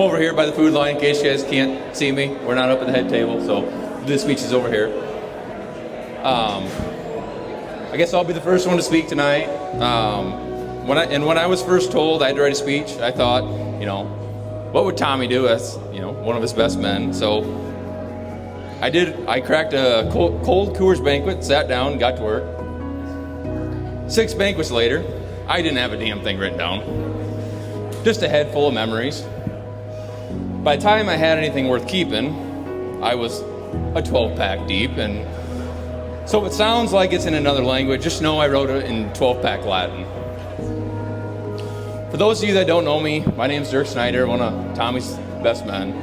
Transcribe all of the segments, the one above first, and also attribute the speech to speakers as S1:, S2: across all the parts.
S1: over here by the food line in case you guys can't see me. We're not up at the head table, so this speech is over here. I guess I'll be the first one to speak tonight. When I was first told I had to write a speech, I thought, what would Tommy do as, one of his best men? So I did. I cracked a cold Coors Banquet, sat down, got to work. 6 banquets later, I didn't have a damn thing written down. Just a head full of memories. By the time I had anything worth keeping, I was a 12-pack deep, and so if it sounds like it's in another language, just know I wrote it in 12-pack Latin. For those of you that don't know me, my name's Dirk Snyder, one of Tommy's best men.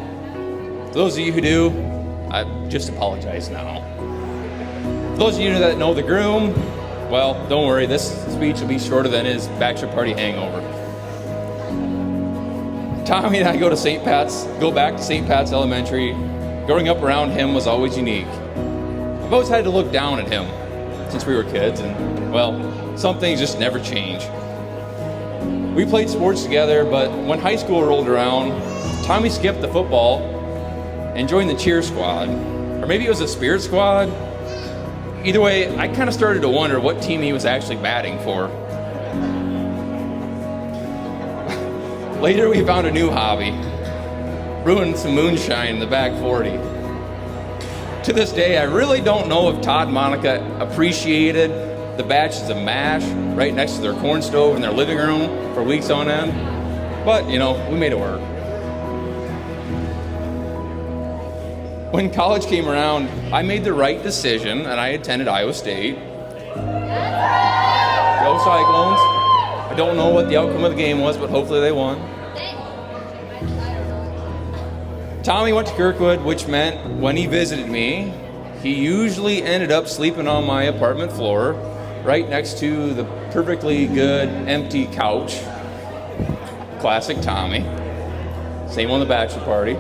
S1: For those of you who do, I just apologize now. For those of you that know the groom, well, don't worry, this speech will be shorter than his bachelor party hangover. Tommy and I go back to St. Pat's Elementary. Growing up around him was always unique. I've always had to look down at him since we were kids, and, well, some things just never change. We played sports together, but when high school rolled around, Tommy skipped the football and joined the cheer squad. Or maybe it was a spirit squad. Either way, I kind of started to wonder what team he was actually batting for. Later, we found a new hobby, brewing some moonshine in the back 40. To this day, I really don't know if Todd and Monica appreciated the batches of mash right next to their corn stove in their living room for weeks on end, but, we made it work. When college came around, I made the right decision, and I attended Iowa State. Go Cyclones! I don't know what the outcome of the game was, but hopefully they won. Tommy went to Kirkwood, which meant when he visited me, he usually ended up sleeping on my apartment floor, right next to the perfectly good empty couch. Classic Tommy. Same on the bachelor party.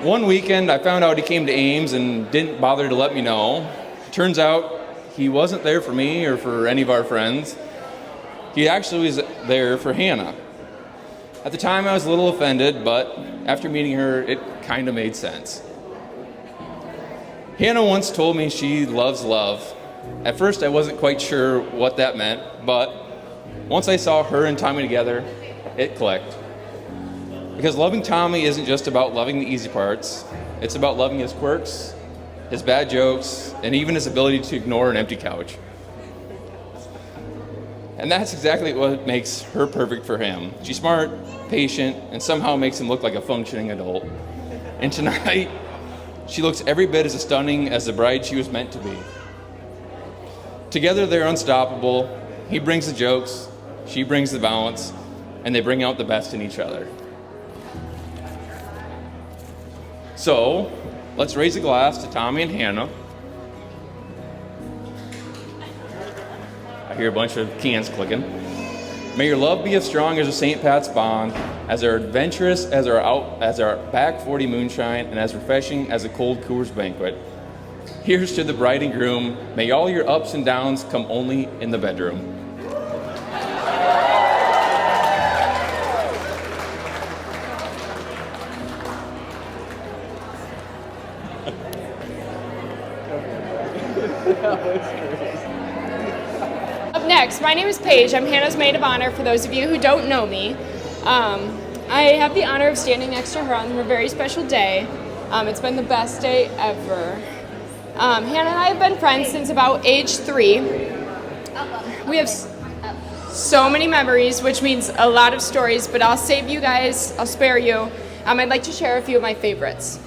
S1: One weekend, I found out he came to Ames and didn't bother to let me know. Turns out he wasn't there for me or for any of our friends. He actually was there for Hannah. At the time, I was a little offended, but after meeting her, it kind of made sense. Hannah once told me she loves love. At first, I wasn't quite sure what that meant, but once I saw her and Tommy together, it clicked. Because loving Tommy isn't just about loving the easy parts. It's about loving his quirks, his bad jokes, and even his ability to ignore an empty couch. And that's exactly what makes her perfect for him. She's smart, patient, and somehow makes him look like a functioning adult. And tonight, she looks every bit as stunning as the bride she was meant to be. Together, they're unstoppable. He brings the jokes, she brings the balance, and they bring out the best in each other. So, let's raise a glass to Tommy and Hannah. I hear a bunch of cans clicking. May your love be as strong as a St. Pat's bond, as adventurous as our back 40 moonshine, and as refreshing as a cold Coors Banquet. Here's to the bride and groom. May all your ups and downs come only in the bedroom.
S2: Up next, my name is Paige. I'm Hannah's maid of honor for those of you who don't know me. I have the honor of standing next to her on her very special day. It's been the best day ever. Hannah and I have been friends since about age 3. We have so many memories, which means a lot of stories, but I'll save you guys, I'll spare you. I'd like to share a few of my favorites.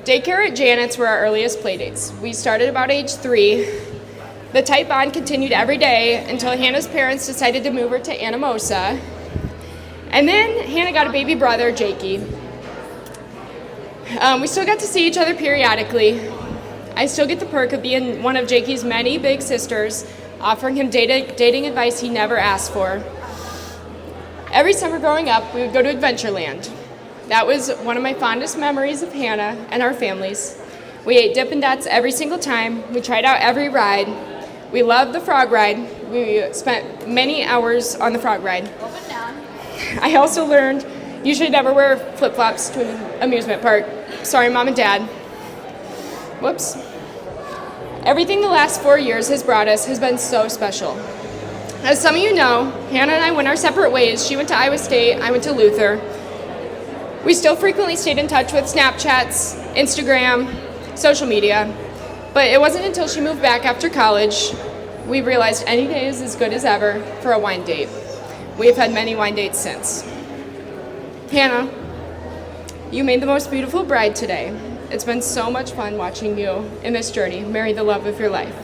S2: Daycare at Janet's were our earliest playdates. We started about age 3. The tight bond continued every day until Hannah's parents decided to move her to Anamosa. And then Hannah got a baby brother, Jakey. We still got to see each other periodically. I still get the perk of being one of Jakey's many big sisters, offering him dating advice he never asked for. Every summer growing up, we would go to Adventureland. That was one of my fondest memories of Hannah and our families. We ate Dippin' Dots every single time. We tried out every ride. We loved the frog ride. We spent many hours on the frog ride.
S3: Up and down.
S2: I also learned you should never wear flip-flops to an amusement park. Sorry, Mom and Dad. Whoops. Everything the last 4 years has brought us has been so special. As some of you know, Hannah and I went our separate ways. She went to Iowa State, I went to Luther. We still frequently stayed in touch with Snapchats, Instagram, social media, but it wasn't until she moved back after college we realized any day is as good as ever for a wine date. We have had many wine dates since. Hannah, you made the most beautiful bride today. It's been so much fun watching you in this journey, marry the love of your life.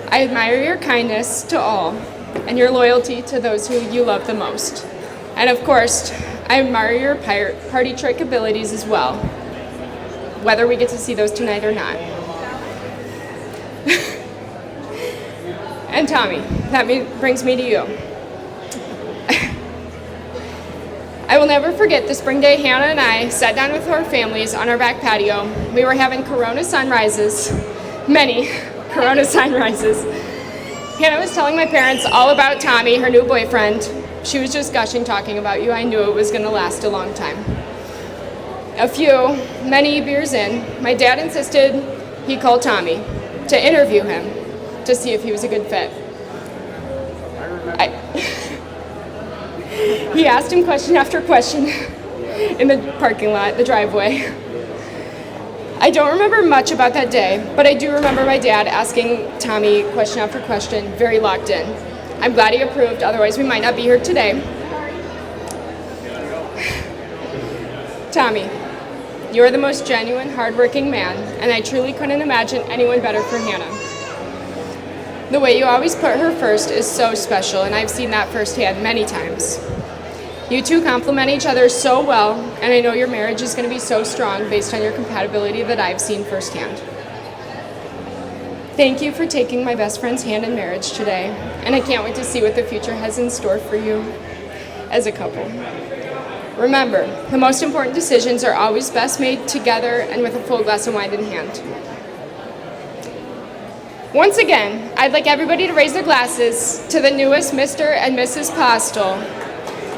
S2: I admire your kindness to all and your loyalty to those who you love the most. And of course, I admire your party trick abilities as well, whether we get to see those tonight or not. And Tommy, that brings me to you. I will never forget the spring day Hannah and I sat down with our families on our back patio. We were having Corona sunrises, many Corona sunrises. Hannah was telling my parents all about Tommy, her new boyfriend. She was just gushing, talking about you. I knew it was going to last a long time. Many beers in, my dad insisted he call Tommy to interview him to see if he was a good fit. He asked him question after question in the parking lot, the driveway. I don't remember much about that day, but I do remember my dad asking Tommy question after question, very locked in. I'm glad he approved, otherwise we might not be here today. Tommy, you're the most genuine, hardworking man, and I truly couldn't imagine anyone better for Hannah. The way you always put her first is so special, and I've seen that firsthand many times. You two complement each other so well, and I know your marriage is going to be so strong based on your compatibility that I've seen firsthand. Thank you for taking my best friend's hand in marriage today, and I can't wait to see what the future has in store for you as a couple. Remember, the most important decisions are always best made together and with a full glass of wine in hand. Once again, I'd like everybody to raise their glasses to the newest Mr. and Mrs. Postel.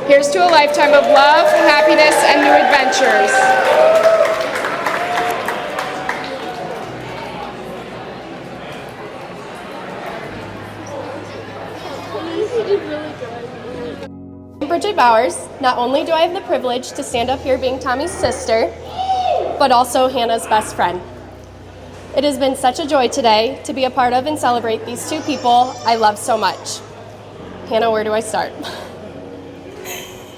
S2: Here's to a lifetime of love, happiness, and new adventures.
S3: I'm Bridget Bowers. Not only do I have the privilege to stand up here being Tommy's sister, but also Hannah's best friend. It has been such a joy today to be a part of and celebrate these two people I love so much. Hannah, where do I start?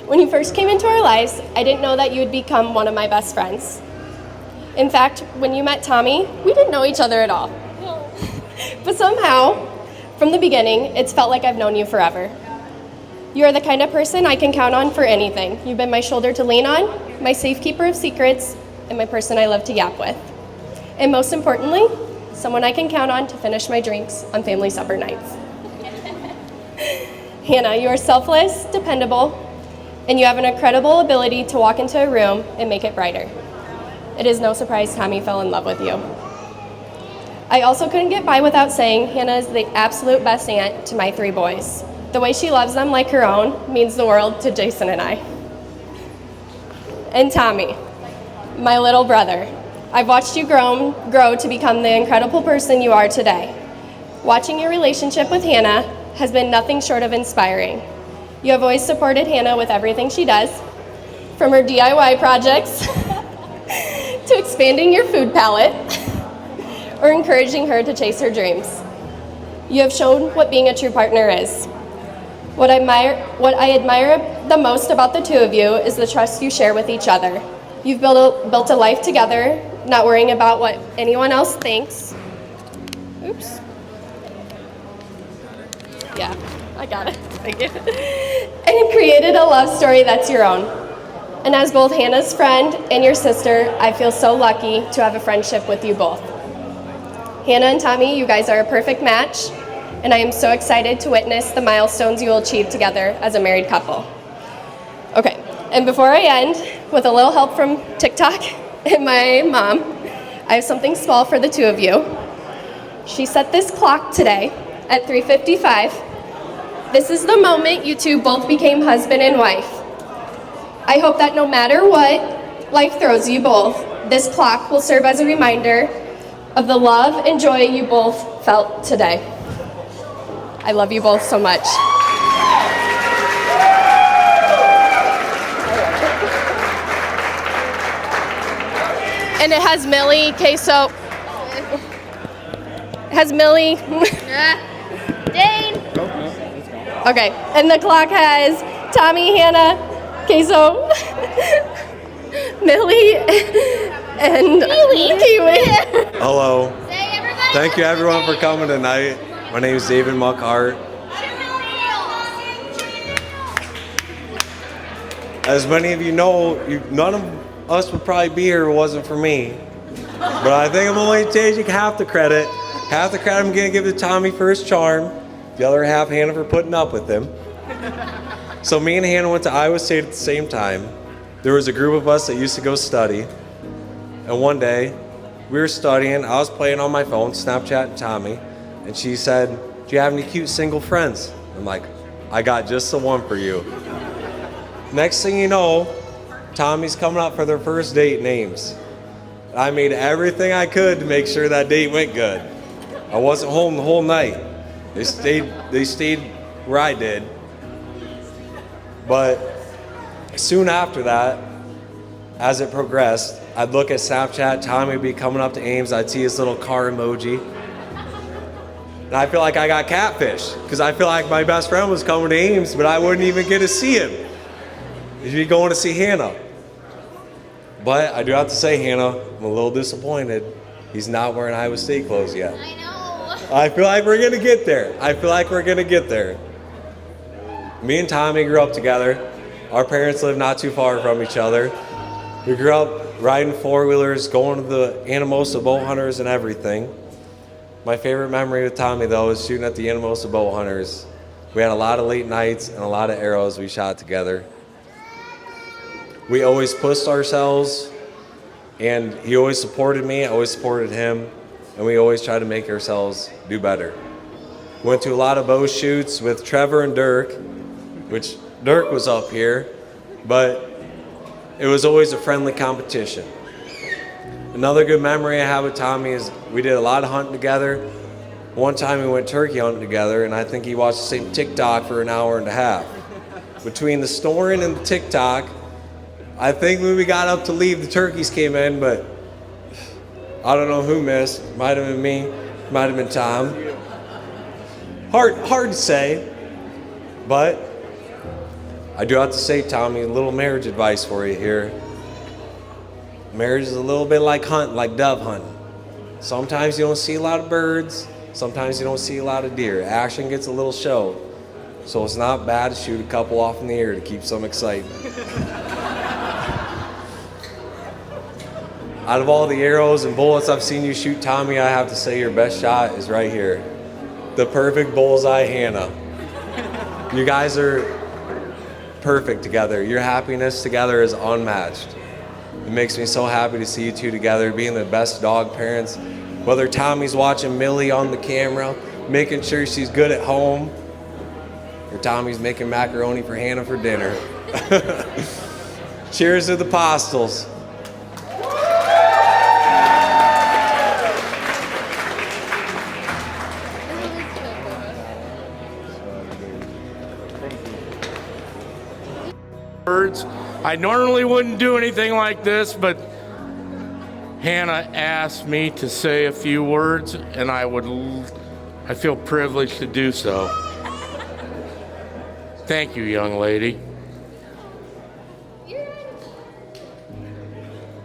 S3: When you first came into our lives, I didn't know that you would become one of my best friends. In fact, when you met Tommy, we didn't know each other at all. But somehow, from the beginning, it's felt like I've known you forever. You are the kind of person I can count on for anything. You've been my shoulder to lean on, my safekeeper of secrets, and my person I love to yap with. And most importantly, someone I can count on to finish my drinks on family supper nights. Hannah, you are selfless, dependable, and you have an incredible ability to walk into a room and make it brighter. It is no surprise Tommy fell in love with you. I also couldn't get by without saying Hannah is the absolute best aunt to my 3 boys. The way she loves them like her own means the world to Jason and I. And Tommy, my little brother. I've watched you grow to become the incredible person you are today. Watching your relationship with Hannah has been nothing short of inspiring. You have always supported Hannah with everything she does, from her DIY projects to expanding your food palette or encouraging her to chase her dreams. You have shown what being a true partner is. What I admire the most about the two of you is the trust you share with each other. You've built a life together, not worrying about what anyone else thinks. Oops. Yeah, I got it. Thank you. And created a love story that's your own. And as both Hannah's friend and your sister, I feel so lucky to have a friendship with you both. Hannah and Tommy, you guys are a perfect match, and I am so excited to witness the milestones you will achieve together as a married couple. Okay, and before I end, with a little help from TikTok and my mom, I have something small for the two of you. She set this clock today at 3:55 This is the moment you two both became husband and wife. I hope that no matter what life throws you both, this clock will serve as a reminder of the love and joy you both felt today. I love you both so much. And it has Millie, queso. It has Millie.
S2: Dane.
S3: Okay, and the clock has Tommy, Hannah, queso, Millie, and Kiwi.
S4: Hello. Thank you everyone for coming tonight. My name is David Muckhart. As many of you know, none of us would probably be here if it wasn't for me. But I think I'm only taking half the credit. Half the credit I'm going to give to Tommy for his charm. The other half, Hannah, for putting up with him. So me and Hannah went to Iowa State at the same time. There was a group of us that used to go study. And one day, we were studying. I was playing on my phone, Snapchatting Tommy. And she said, "Do you have any cute single friends?" I'm like, "I got just the one for you." Next thing you know, Tommy's coming up for their first date names. I made everything I could to make sure that date went good. I wasn't home the whole night. They stayed where I did. But soon after that, as it progressed, I'd look at Snapchat, Tommy would be coming up to Ames, I'd see his little car emoji. And I feel like I got catfished, because I feel like my best friend was coming to Ames, but I wouldn't even get to see him. He'd be going to see Hannah. But I do have to say, Hannah, I'm a little disappointed. He's not wearing Iowa State clothes yet.
S2: I know.
S4: I feel like we're gonna get there. Me and Tommy grew up together. Our parents lived not too far from each other. We grew up riding four-wheelers, going to the Anamosa boat hunters and everything. My favorite memory with Tommy, though, is shooting at the Anamosa boat hunters. We had a lot of late nights and a lot of arrows we shot together. We always pushed ourselves, and he always supported me, I always supported him, and we always tried to make ourselves do better. Went to a lot of bow shoots with Trevor and Dirk, which Dirk was up here, but it was always a friendly competition. Another good memory I have with Tommy is we did a lot of hunting together. One time we went turkey hunting together, and I think he watched the same TikTok for an hour and a half. Between the snoring and the TikTok, I think when we got up to leave, the turkeys came in, but I don't know who missed. Might have been me, might have been Tom. Hard to say, but I do have to say, Tommy, a little marriage advice for you here. Marriage is a little bit like hunting, like dove hunting. Sometimes you don't see a lot of birds, sometimes you don't see a lot of deer. Action gets a little show. So it's not bad to shoot a couple off in the air to keep some excitement. Out of all the arrows and bullets I've seen you shoot, Tommy, I have to say your best shot is right here. The perfect bullseye, Hannah. You guys are perfect together. Your happiness together is unmatched. It makes me so happy to see you two together, being the best dog parents. Whether Tommy's watching Millie on the camera, making sure she's good at home, or Tommy's making macaroni for Hannah for dinner. Cheers to the Postels.
S5: Words. I normally wouldn't do anything like this, but Hannah asked me to say a few words, and I feel privileged to do so. Thank you, young lady.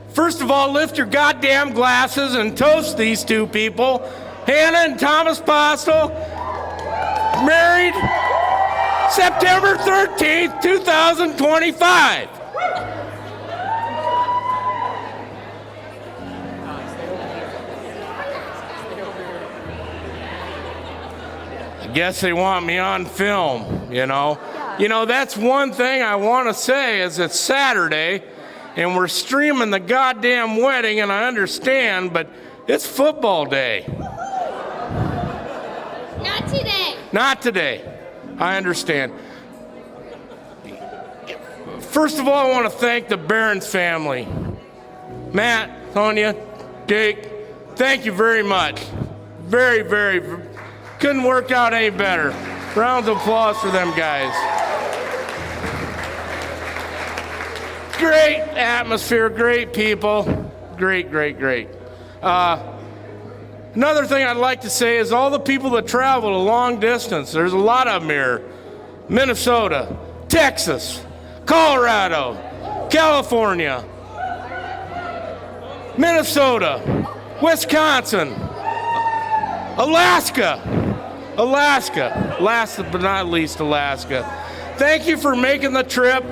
S5: First of all, lift your goddamn glasses and toast these two people, Hannah and Thomas Postel, married September 13th, 2025. I guess they want me on film, you know. You know, that's one thing I want to say is it's Saturday and we're streaming the goddamn wedding, and I understand, but it's football day.
S2: Not today.
S5: Not today. I understand. First of all, I want to thank the Barons family. Matt, Sonia, Jake, thank you very much. Couldn't work out any better. Rounds of applause for them guys. Great atmosphere, great people. Great. Another thing I'd like to say is all the people that traveled a long distance, there's a lot of them here. Minnesota, Texas, Colorado, California, Minnesota, Wisconsin, Alaska, last but not least, Alaska. Thank you for making the trip.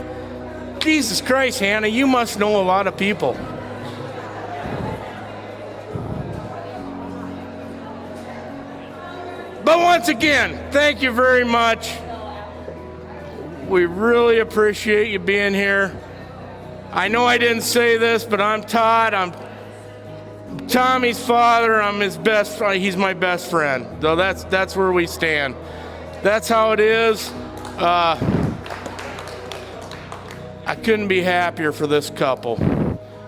S5: Jesus Christ, Hannah, you must know a lot of people. But once again, thank you very much. We really appreciate you being here. I know I didn't say this, but I'm Todd. I'm Tommy's father. I'm his best friend. He's my best friend. So that's where we stand. That's how it is. I couldn't be happier for this couple.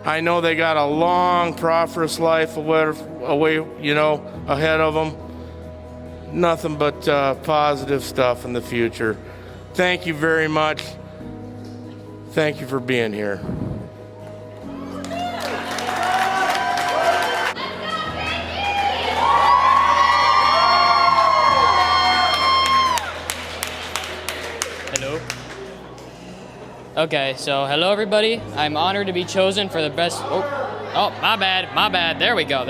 S5: I know they got a long, prosperous life away, ahead of them. Nothing but positive stuff in the future. Thank you very much. Thank you for being here.
S6: Hello. Okay, so hello everybody. I'm honored to be chosen for the best. Oh, my bad. There we go.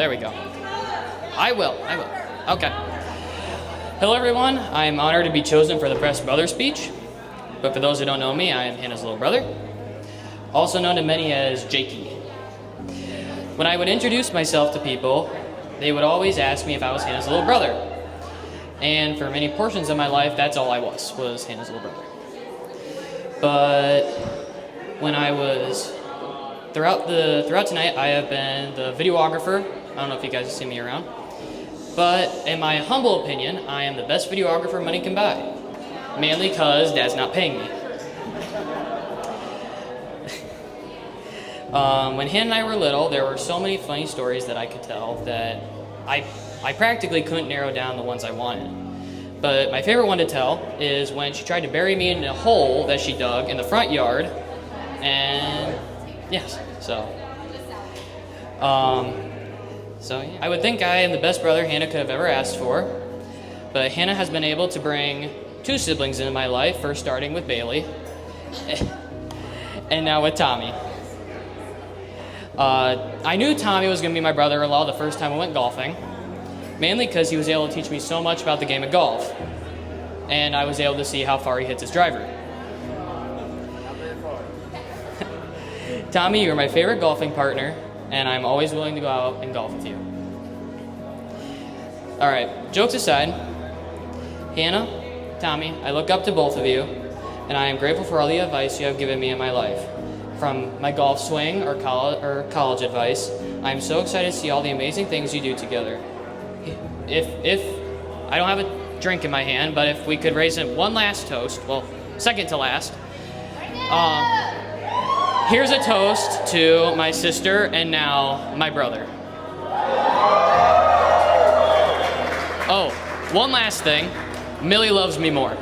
S6: I will. Okay. Hello everyone. I'm honored to be chosen for the best brother speech. But for those who don't know me, I am Hannah's little brother, also known to many as Jakey. When I would introduce myself to people, they would always ask me if I was Hannah's little brother. And for many portions of my life, that's all I was Hannah's little brother. But when I was, throughout tonight, I have been the videographer. I don't know if you guys have seen me around. But in my humble opinion, I am the best videographer money can buy. Mainly because Dad's not paying me. When Hannah and I were little, there were so many funny stories that I could tell that I practically couldn't narrow down the ones I wanted. But my favorite one to tell is when she tried to bury me in a hole that she dug in the front yard. And yes, so yeah. I would think I am the best brother Hannah could have ever asked for. But Hannah has been able to bring 2 siblings into my life, first starting with Bailey, and now with Tommy. I knew Tommy was going to be my brother-in-law the first time I went golfing, mainly because he was able to teach me so much about the game of golf, and I was able to see how far he hits his driver. Tommy, you're my favorite golfing partner, and I'm always willing to go out and golf with you. All right, jokes aside, Hannah, Tommy, I look up to both of you, and I am grateful for all the advice you have given me in my life. From my golf swing or college advice, I am so excited to see all the amazing things you do together. If I don't have a drink in my hand, but if we could raise it one last toast, well, second to last. Here's a toast to my sister and now my brother. Oh, one last thing. Millie loves me more.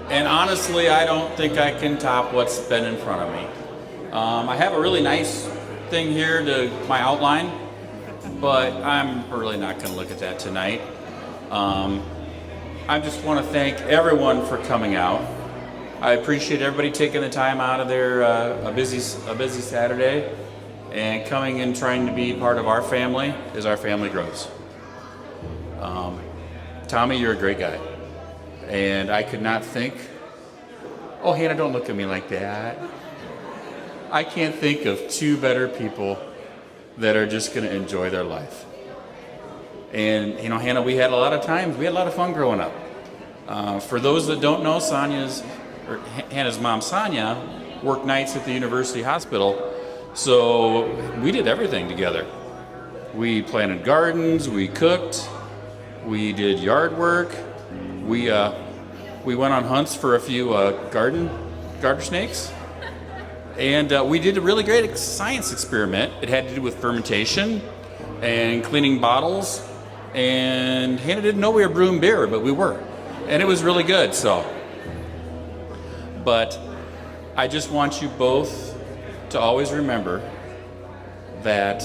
S7: And honestly, I don't think I can top what's been in front of me. I have a really nice thing here to my outline, but I'm really not going to look at that tonight. I just want to thank everyone for coming out. I appreciate everybody taking the time out of their a busy Saturday and coming and trying to be part of our family as our family grows. Tommy, you're a great guy. And I could not think, oh, Hannah, don't look at me like that. I can't think of 2 better people that are just going to enjoy their life. And, Hannah, we had a lot of fun growing up. For those that don't know, Sonia's Hannah's mom, Sonia, worked nights at the University Hospital. So we did everything together. We planted gardens, we cooked, we did yard work, we went on hunts for a few garden snakes, and we did a really great science experiment. It had to do with fermentation and cleaning bottles, and Hannah didn't know we were brewing beer, but we were, and it was really good. So, but I just want you both to always remember that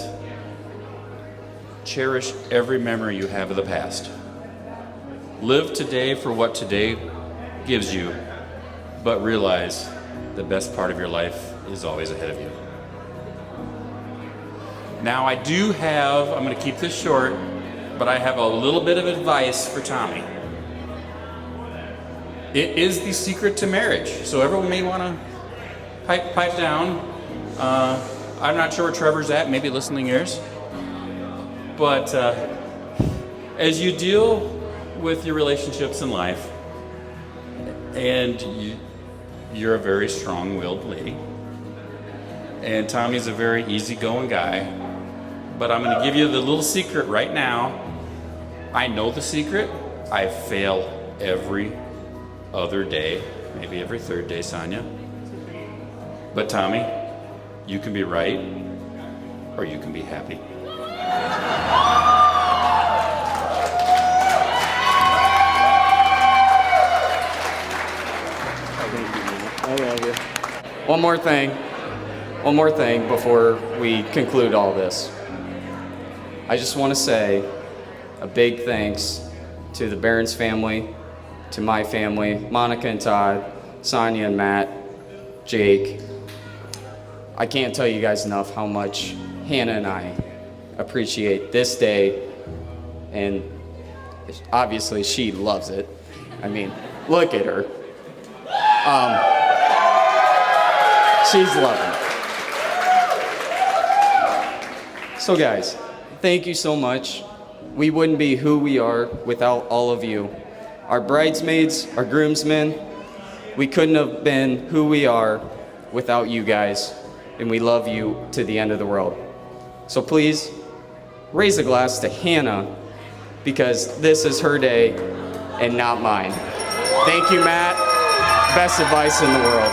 S7: cherish every memory you have of the past. Live today for what today gives you, but realize the best part of your life is always ahead of you. Now I'm going to keep this short, but I have a little bit of advice for Tommy. It is the secret to marriage, so everyone may want to pipe down. I'm not sure where Trevor's at, maybe listening ears. But as you deal with your relationships in life, and you're a very strong-willed lady, and Tommy's a very easygoing guy, but I'm going to give you the little secret right now. I know the secret. I fail every other day, maybe every third day, Sonia. But Tommy, you can be right, or you can be happy.
S8: I love you. One more thing before we conclude all this. I just want to say a big thanks to the Barons family, to my family, Monica and Todd, Sonia and Matt, Jake. I can't tell you guys enough how much Hannah and I appreciate this day, and obviously she loves it. I mean, look at her. She's loving it. So guys, thank you so much. We wouldn't be who we are without all of you. Our bridesmaids, our groomsmen, we couldn't have been who we are without you guys, and we love you to the end of the world. So please, raise a glass to Hannah, because this is her day and not mine. Thank you, Matt. Best advice in the world.